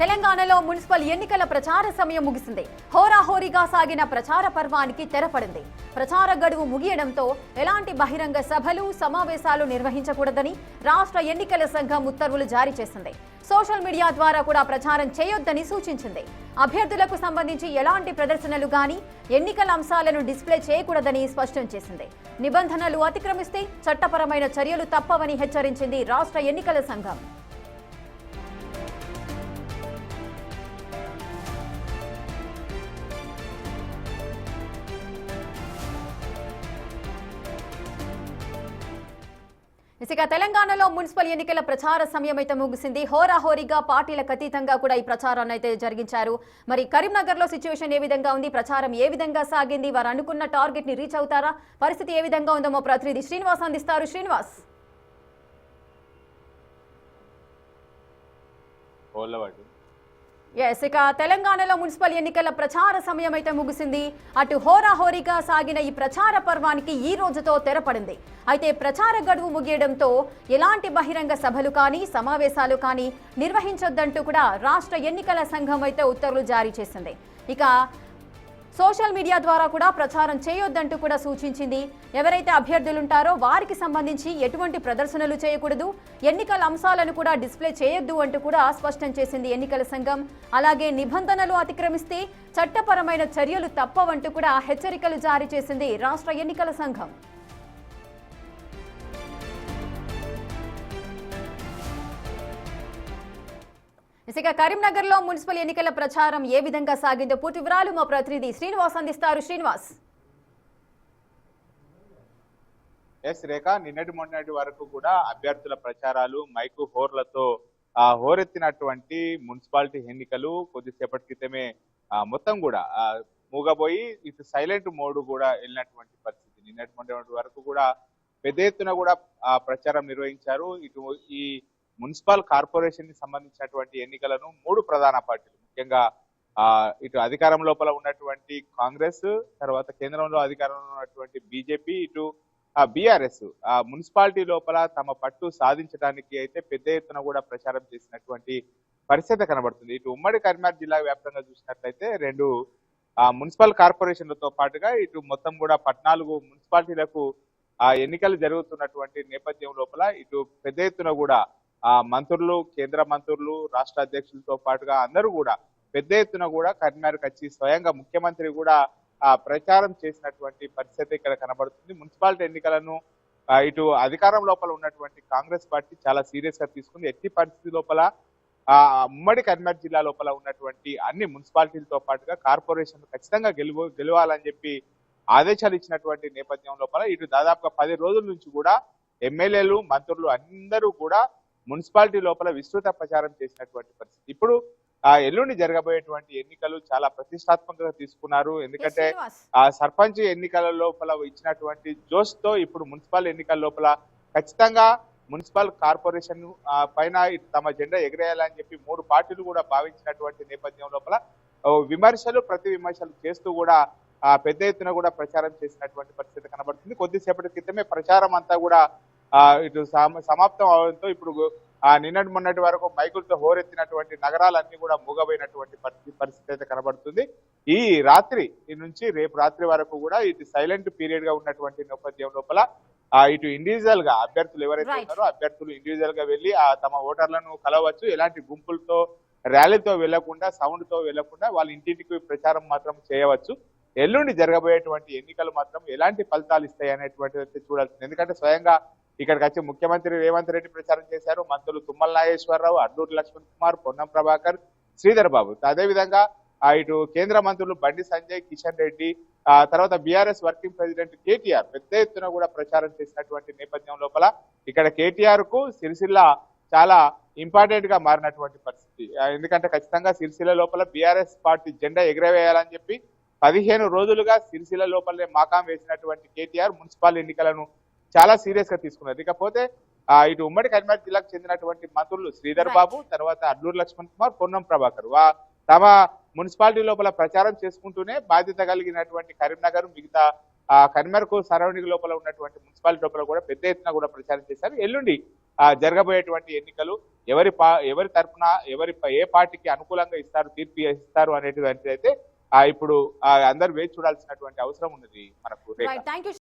తెలంగాణలో మున్సిపల్ ఎన్నికల ప్రచార సమయం ముగిసింది. హోరాహోరీగా సాగిన ప్రచార పర్వానికి తెరపడింది. ప్రచార గడువు ముగియడంతో ఎలాంటి బహిరంగ సభలు, సమావేశాలు నిర్వహించకూడదని రాష్ట్ర ఎన్నికల సంఘం ఉత్తర్వులు జారీ చేసింది. సోషల్ మీడియా ద్వారా కూడా ప్రచారం చేయొద్దని సూచించింది. అభ్యర్థులకు సంబంధించి ఎలాంటి ప్రదర్శనలు గాని, ఎన్నికల అంశాలను డిస్ప్లే చేయకూడదని స్పష్టం చేసింది. నిబంధనలు అతిక్రమిస్తే చట్టపరమైన చర్యలు తప్పవని హెచ్చరించింది రాష్ట్ర ఎన్నికల సంఘం. ఇక తెలంగాణలో మున్సిపల్ ఎన్నికల ప్రచార సమయం అయితే ముగిసింది. హోరాహోరీగా పార్టీలకు అతీతంగా కూడా ఈ ప్రచారాన్ని అయితే జరిగించారు. మరి కరీంనగర్ లో సిచ్యువేషన్ ఏ విధంగా ఉంది, ప్రచారం ఏ విధంగా సాగింది, వారు అనుకున్న టార్గెట్ ని రీచ్ అవుతారా, పరిస్థితి ఏ విధంగా ఉందో మా ప్రతినిధి శ్రీనివాస్ అందిస్తారు. శ్రీనివాస్. ఇక తెలంగాణలో మున్సిపల్ ఎన్నికల ప్రచార సమయం అయితే ముగిసింది. అటు హోరాహోరీగా సాగిన ఈ ప్రచార పర్వానికి ఈ రోజుతో తెరపడింది. అయితే ప్రచార గడువు ముగియడంతో ఎలాంటి బహిరంగ సభలు కానీ, సమావేశాలు కానీ నిర్వహించొద్దంటూ కూడా రాష్ట్ర ఎన్నికల సంఘం అయితే ఉత్తర్వులు జారీ చేసింది. ఇక సోషల్ మీడియా ద్వారా కూడా ప్రచారం చేయొద్దంటూ కూడా సూచించింది. ఎవరైతే అభ్యర్థులు ఉంటారో వారికి సంబంధించి ఎటువంటి ప్రదర్శనలు చేయకూడదు, ఎన్నికల అంశాలను కూడా డిస్ప్లే చేయొద్దు అంటూ కూడా స్పష్టం చేసింది ఎన్నికల సంఘం. అలాగే నిబంధనలు అతిక్రమిస్తే చట్టపరమైన చర్యలు తప్పవంటూ కూడా హెచ్చరికలు జారీ చేసింది రాష్ట్ర ఎన్నికల సంఘం. ఇక కరీంనగర్ లో మున్సిపల్ ఎన్నికల ప్రచారం ఏ విధంగా సాగిందో పూర్తి వివరాలు మా ప్రతినిధి శ్రీనివాస్ అందిస్తారు. శ్రీనివాస్. రేఖ, నిన్నటి మొన్నటి వరకు కూడా అభ్యర్థుల ప్రచారాలు మైకు హోర్లతో హోరెత్తినటువంటి మున్సిపాలిటీ ఎన్నికలు కొద్దిసేపటి క్రితమే మొత్తం కూడా మూగబోయి ఇటు సైలెంట్ మోడ్ కూడా వెళ్ళినటువంటి పరిస్థితి. నిన్నటి మొన్నటి వరకు కూడా పెద్ద ఎత్తున కూడా ప్రచారం నిర్వహించారు. ఇటు ఈ మున్సిపల్ కార్పొరేషన్ కి సంబంధించినటువంటి ఎన్నికలను మూడు ప్రధాన పార్టీలు, ముఖ్యంగా ఇటు అధికారం లోపల ఉన్నటువంటి కాంగ్రెస్, తర్వాత కేంద్రంలో అధికారంలో ఉన్నటువంటి బీజేపీ, ఇటు బీఆర్ఎస్ మున్సిపాలిటీ లోపల తమ పట్టు సాధించడానికి అయితే పెద్ద ఎత్తున కూడా ప్రచారం చేసినటువంటి పరిస్థితి కనబడుతుంది. ఇటు ఉమ్మడి కరీంనగర్ జిల్లా వ్యాప్తంగా చూసినట్లయితే రెండు మున్సిపల్ కార్పొరేషన్లతో పాటుగా ఇటు మొత్తం కూడా 14 మున్సిపాలిటీలకు ఎన్నికలు జరుగుతున్నటువంటి నేపథ్యం లోపల ఇటు పెద్ద ఎత్తున కూడా మంత్రులు, కేంద్ర మంత్రులు, రాష్ట్ర అధ్యక్షులతో పాటుగా అందరూ కూడా పెద్ద ఎత్తున కూడా కరీంనగర్కి వచ్చి స్వయంగా ముఖ్యమంత్రి కూడా ప్రచారం చేసినటువంటి పరిస్థితి ఇక్కడ కనబడుతుంది. మున్సిపాలిటీ ఎన్నికలను ఇటు అధికారం లోపల ఉన్నటువంటి కాంగ్రెస్ పార్టీ చాలా సీరియస్ గా తీసుకుంది. ఎట్టి పరిస్థితి లోపల ఉమ్మడి కరీంనగర్ జిల్లా లోపల ఉన్నటువంటి అన్ని మున్సిపాలిటీలతో పాటుగా కార్పొరేషన్ ఖచ్చితంగా గెలవాలని చెప్పి ఆదేశాలు ఇచ్చినటువంటి నేపథ్యం లోపల ఇటు దాదాపుగా 10 రోజుల నుంచి కూడా ఎమ్మెల్యేలు, మంత్రులు అందరూ కూడా మున్సిపాలిటీ లోపల విస్తృత ప్రచారం చేసినటువంటి పరిస్థితి. ఇప్పుడు ఎల్లుండి జరగబోయేటువంటి ఎన్నికలు చాలా ప్రతిష్టాత్మకంగా తీసుకున్నారు. ఎందుకంటే సర్పంచ్ ఎన్నికల లోపల ఇచ్చినటువంటి జోష్ తో ఇప్పుడు మున్సిపల్ ఎన్నికల లోపల ఖచ్చితంగా మున్సిపల్ కార్పొరేషన్ పైన తమ జెండా ఎగరేయాలని చెప్పి మూడు పార్టీలు కూడా భావించినటువంటి నేపథ్యం లోపల విమర్శలు, ప్రతి విమర్శలు చేస్తూ కూడా పెద్ద ఎత్తున కూడా ప్రచారం చేసినటువంటి పరిస్థితి కనబడుతుంది. కొద్దిసేపటి క్రితమే ప్రచారం అంతా కూడా ఇటు సమాప్తం అవడంతో ఇప్పుడు నిన్నటి మొన్నటి వరకు మైకులతో హోరెత్తినటువంటి నగరాలన్నీ కూడా మూగబోయినటువంటి పరిస్థితి అయితే కనబడుతుంది. ఈ రాత్రి నుంచి రేపు రాత్రి వరకు కూడా ఇటు సైలెంట్ పీరియడ్ గా ఉన్నటువంటి నేపథ్యం లోపల ఇటు ఇండివిజువల్ గా అభ్యర్థులు ఎవరైతే ఉన్నారో అభ్యర్థులు ఇండివిజువల్ గా వెళ్ళి తమ ఓటర్లను కలవచ్చు. ఎలాంటి గుంపులతో, ర్యాలీతో వెళ్లకుండా, సౌండ్ తో వెళ్లకుండా వాళ్ళ ఇంటింటికి ప్రచారం మాత్రం చేయవచ్చు. ఎల్లుండి జరగబోయేటువంటి ఎన్నికలు మాత్రం ఎలాంటి ఫలితాలు ఇస్తాయి అనేటువంటిది చూడాల్సింది. ఎందుకంటే స్వయంగా ఇక్కడికి వచ్చి ముఖ్యమంత్రి రేవంత్ రెడ్డి ప్రచారం చేశారు. మంత్రులు తుమ్మల నాగేశ్వరరావు, అడ్లూరి లక్ష్మణ్ కుమార్, పొన్నం ప్రభాకర్, శ్రీధర్ బాబు, అదేవిధంగా ఇటు కేంద్ర మంత్రులు బండి సంజయ్, కిషన్ రెడ్డి, తర్వాత బీఆర్ఎస్ వర్కింగ్ ప్రెసిడెంట్ కేటీఆర్ పెద్ద ఎత్తున కూడా ప్రచారం చేసినటువంటి నేపథ్యం లోపల ఇక్కడ కేటీఆర్ కు సిరిసిల్ల చాలా ఇంపార్టెంట్ గా మారినటువంటి పరిస్థితి. ఎందుకంటే ఖచ్చితంగా సిరిసిల్ల లోపల బీఆర్ఎస్ పార్టీ జెండా ఎగరవేయాలని చెప్పి 15 రోజులుగా సిరిసిల్ల లోపలనే మాకాం వేసినటువంటి కేటీఆర్ మున్సిపల్ ఎన్నికలను చాలా సీరియస్ గా తీసుకున్నారు. ఇకపోతే ఇటు ఉమ్మడి కరీంనగర్ జిల్లాకు చెందినటువంటి మంత్రులు శ్రీధర్ బాబు, తర్వాత అడ్లూరి లక్ష్మణ్ కుమార్, పొన్నం ప్రభాకర్ తమ మున్సిపాలిటీ లోపల ప్రచారం చేసుకుంటూనే బాధ్యత కలిగినటువంటి కరీంనగర్, మిగతా కరీంనగర్ కు సరౌండింగ్ లోపల ఉన్నటువంటి మున్సిపాలిటీ లోపల కూడా పెద్ద ఎత్తున కూడా ప్రచారం చేశారు. ఎల్లుండి జరగబోయేటువంటి ఎన్నికలు ఎవరి తరపున ఏ పార్టీకి అనుకూలంగా తీర్పు ఇస్తారు అనేటువంటిది అయితే ఇప్పుడు అందరూ వేచి చూడాల్సినటువంటి అవసరం ఉన్నది మనకు. Right, thank you.